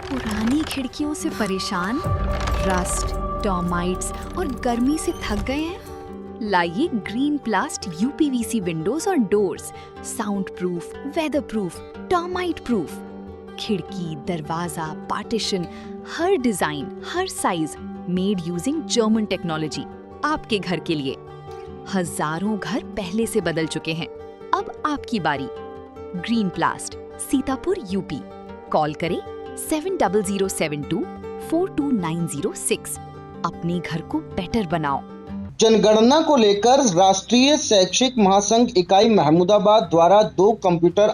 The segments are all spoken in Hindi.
पुरानी खिड़कियों से परेशान, रस्ट, टर्माइट्स और गर्मी से थक गए हैं? लाइए ग्रीन प्लास्ट यूपीवीसी विंडोज और doors, sound proof, weather proof, termite proof. खिड़की, दरवाजा, पार्टीशन, हर डिजाइन, हर size, made using German technology, आपके घर के लिए। हजारों घर पहले से बदल चुके हैं, अब आपकी बारी। Green प्लास्ट, Sitapur, UP. कॉल करें 7007242906। अपने घर को बेटर बनाओ। जनगणना को लेकर राष्ट्रीय शैक्षिक महासंघ इकाई महमूदाबाद द्वारा 2 कंप्यूटर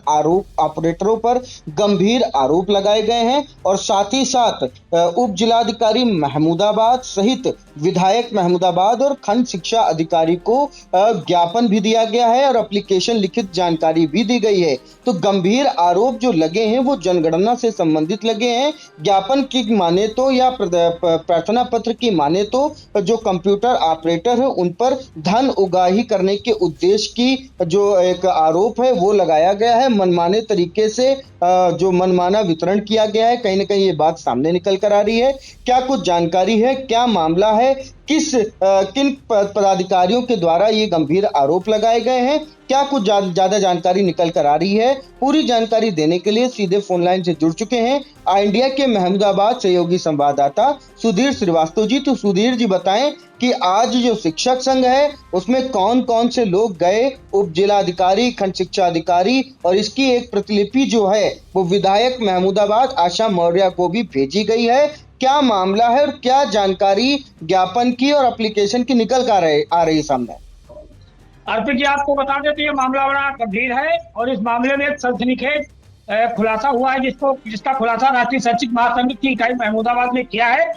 ऑपरेटरों पर गंभीर आरोप लगाए गए हैं और साथ ही साथ उप जिलाधिकारी महमूदाबाद सहित विधायक महमूदाबाद और खंड शिक्षा अधिकारी को ज्ञापन भी दिया गया है और एप्लीकेशन लिखित जानकारी भी दी गई है। तो गंभीर आरोप जो लगे हैं वो जनगणना से संबंधित लगे हैं। ज्ञापन की माने तो या प्रार्थना पत्र की माने तो जो कंप्यूटर ऑपरेटर है उन पर धन उगाही करने के उद्देश्य की जो एक आरोप है वो लगाया गया है। मनमाने तरीके से जो मनमाना वितरण किया गया है, कहीं ना कहीं ये बात सामने निकल कर आ रही है। क्या कुछ जानकारी है, क्या मामला है, किन पदाधिकारियों के द्वारा ये गंभीर आरोप लगाए गए हैं, क्या कुछ ज्यादा जानकारी निकल कर आ रही है? पूरी जानकारी देने के लिए सीधे फोन लाइन से जुड़ चुके हैं आई इंडिया के महमूदाबाद सहयोगी संवाददाता सुधीर श्रीवास्तव जी। तो सुधीर जी बताएं कि आज जो शिक्षक संघ है उसमें कौन कौन से लोग गए, उप जिलाधिकारी, खंड शिक्षा अधिकारी, और इसकी एक प्रतिलिपि जो है वो विधायक महमूदाबाद आशा मौर्य को भी भेजी गई है। क्या मामला है और क्या जानकारी ज्ञापन की और एप्लीकेशन की निकल कर आ रही सामने? अर्पित जी, आपको बता देते ये मामला बड़ा गंभीर है और इस मामले में एक सनसनीखेज खुलासा हुआ है जिसका खुलासा राष्ट्रीय शैक्षिक महासंघ की इकाई महमूदाबाद ने किया है,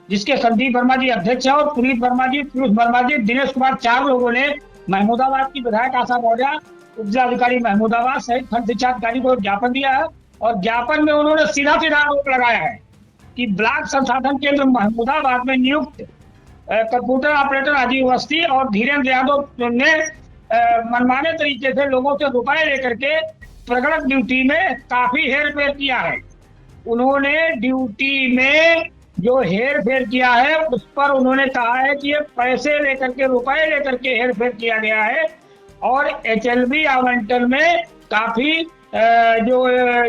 जिसके संदीप वर्मा जी अध्यक्ष है और पुनीत वर्मा जी, पीयूष वर्मा जी, दिनेश कुमार, 4 लोगों ने महमूदाबाद की विधायक आशा मौर्य, उप जिलाधिकारी महमूदाबाद सहित खंड शिक्षा अधिकारी को ज्ञापन दिया है। और ज्ञापन में उन्होंने सीधा आरोप लगाया है कि ब्लॉक संसाधन केंद्र महमूदाबाद में नियुक्त कंप्यूटर ऑपरेटर राजीव अवस्थी और धीरेन्द्र यादव ने मनमाने तरीके से लोगों से रुपए लेकर के प्रगणक ड्यूटी में काफी हेरफेर किया है। उन्होंने ड्यूटी में जो हेरफेर किया है उस पर उन्होंने कहा है कि ये पैसे लेकर के, रुपए लेकर के हेरफेर किया गया है और HLB आवंटन में काफी जो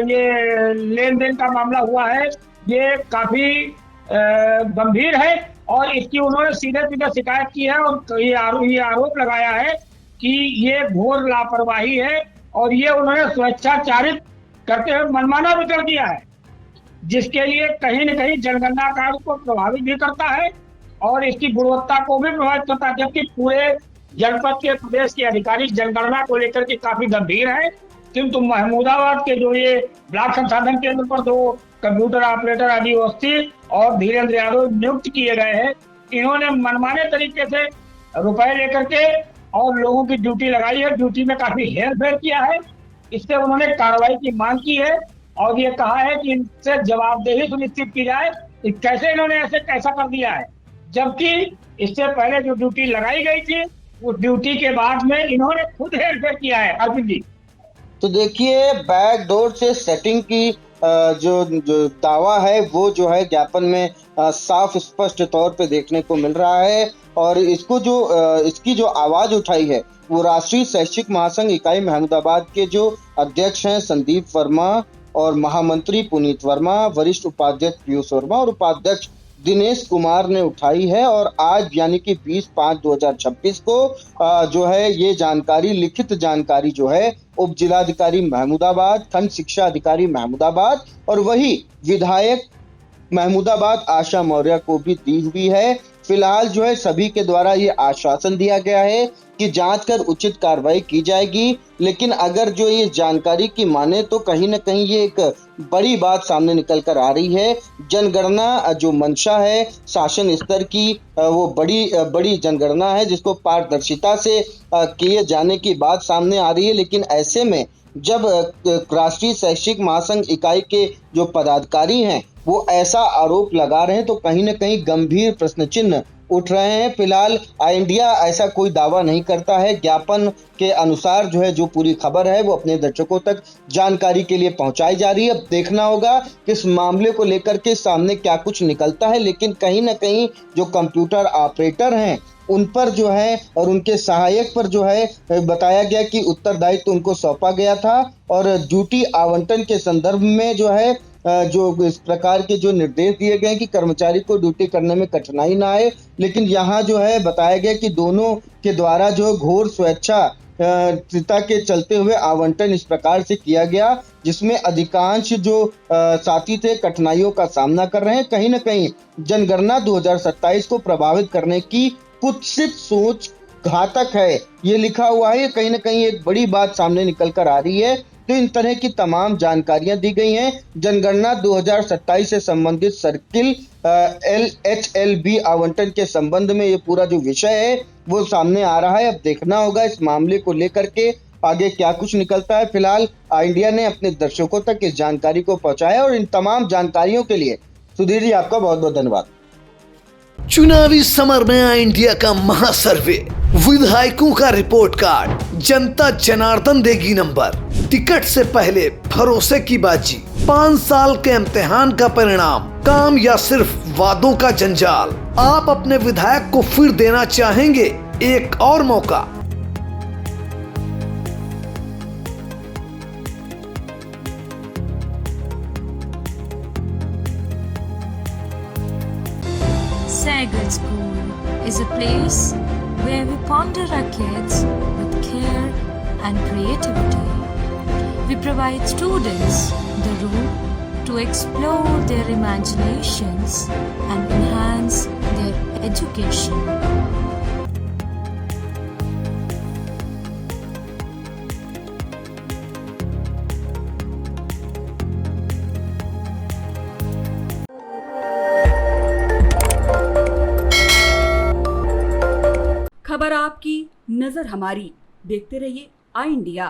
ये लेन देन का मामला हुआ है ये काफी गंभीर है और इसकी उन्होंने सीधे शिकायत की है और ये आरोप लगाया है कि ये घोर लापरवाही है और ये उन्होंने स्वेच्छाचारित करते हुए मनमाना वितरण किया है, जिसके लिए कहीं न कहीं जनगणना कार्य को प्रभावित भी करता है और इसकी गुणवत्ता को भी प्रभावित करता है। जबकि पूरे जनपद के, प्रदेश के अधिकारी जनगणना को लेकर के काफी गंभीर है, किंतु महमूदाबाद के जो ये ब्लॉक संसाधन केंद्र पर 2 कंप्यूटर ऑपरेटर राजीव अवस्थी और धीरेन्द्र यादव नियुक्त किए गए हैं, इन्होंने मनमाने तरीके से रुपए लेकर के और लोगों की ड्यूटी लगाई है, ड्यूटी में काफी हेरफेर किया है। इससे उन्होंने कार्रवाई की मांग की है और ये कहा है कि इनसे जवाबदेही सुनिश्चित की जाए कि कैसे इन्होंने ऐसा कर दिया है, जबकि इससे पहले जो ड्यूटी लगाई गई थी उस ड्यूटी के बाद में इन्होंने खुद हेरफेर किया है। अर्पित जी, तो देखिए बैकडोर से सेटिंग की जो दावा है वो जो है ज्ञापन में साफ स्पष्ट तौर पे देखने को मिल रहा है और इसकी जो आवाज उठाई है वो राष्ट्रीय शैक्षिक महासंघ इकाई महमूदाबाद के जो अध्यक्ष हैं संदीप वर्मा और महामंत्री पुनीत वर्मा, वरिष्ठ उपाध्यक्ष पीयूष वर्मा और उपाध्यक्ष दिनेश कुमार ने उठाई है। और आज यानी कि 20/5/2026 को जो है ये जानकारी, लिखित जानकारी जो है उप जिलाधिकारी महमूदाबाद, खंड शिक्षा अधिकारी महमूदाबाद और वही विधायक महमूदाबाद आशा मौर्य को भी दी हुई है। फिलहाल जो है सभी के द्वारा ये आश्वासन दिया गया है कि जांच कर उचित कार्रवाई की जाएगी, लेकिन अगर जो ये जानकारी की माने तो कहीं न कहीं ये एक बड़ी बात सामने निकल कर आ रही है। जनगणना जो मंशा है शासन स्तर की वो बड़ी जनगणना है जिसको पारदर्शिता से किए जाने की बात सामने आ रही है, लेकिन ऐसे में जब राष्ट्रीय शैक्षिक महासंघ इकाई के जो पदाधिकारी हैं वो ऐसा आरोप लगा रहे हैं तो कहीं न कहीं गंभीर प्रश्न चिन्ह उठ रहे हैं। फिलहाल इंडिया ऐसा कोई दावा नहीं करता है। ज्ञापन के अनुसार जो है, जो पूरी खबर है वो अपने दर्शकों तक जानकारी के लिए पहुंचाई जा रही है। अब देखना होगा कि इस मामले को लेकर के सामने क्या कुछ निकलता है, लेकिन कहीं ना कहीं जो कंप्यूटर ऑपरेटर हैं उन पर जो है और उनके सहायक पर जो है बताया गया कि उत्तरदायित्व उनको सौंपा गया था और ड्यूटी आवंटन के संदर्भ में जो है जो इस प्रकार के जो निर्देश दिए गए कि कर्मचारी को ड्यूटी करने में कठिनाई ना आए, लेकिन यहाँ जो है बताया गया कि दोनों के द्वारा जो घोर स्वेच्छा के चलते हुए आवंटन इस प्रकार से किया गया, जिसमें अधिकांश जो साथी थे कठिनाइयों का सामना कर रहे हैं। कहीं ना कहीं जनगणना 2027 को प्रभावित करने की कुत्सित सोच घातक है, ये लिखा हुआ है। कहीं ना कहीं एक बड़ी बात सामने निकल कर आ रही है। तो इन तरह की तमाम जानकारियां दी गई हैं। जनगणना 2027 से संबंधित सर्किल LHLB आवंटन के संबंध में ये पूरा जो विषय है वो सामने आ रहा है। अब देखना होगा इस मामले को लेकर के आगे क्या कुछ निकलता है। फिलहाल इंडिया ने अपने दर्शकों तक इस जानकारी को पहुंचाया और इन तमाम जानकारियों के लिए सुधीर जी आपका बहुत बहुत धन्यवाद। चुनावी समर में आई इंडिया का महासर्वे, विधायकों का रिपोर्ट कार्ड, जनता जनार्दन देगी नंबर, टिकट से पहले भरोसे की बाजी, 5 साल के इम्तिहान का परिणाम, काम या सिर्फ वादों का जंजाल। आप अपने विधायक को फिर देना चाहेंगे एक और मौका? Sagar School is a place where we ponder our kids with care and creativity. We provide students the room to explore their imaginations and enhance their education. खबर आपकी, नजर हमारी। देखते रहिए आई इंडिया।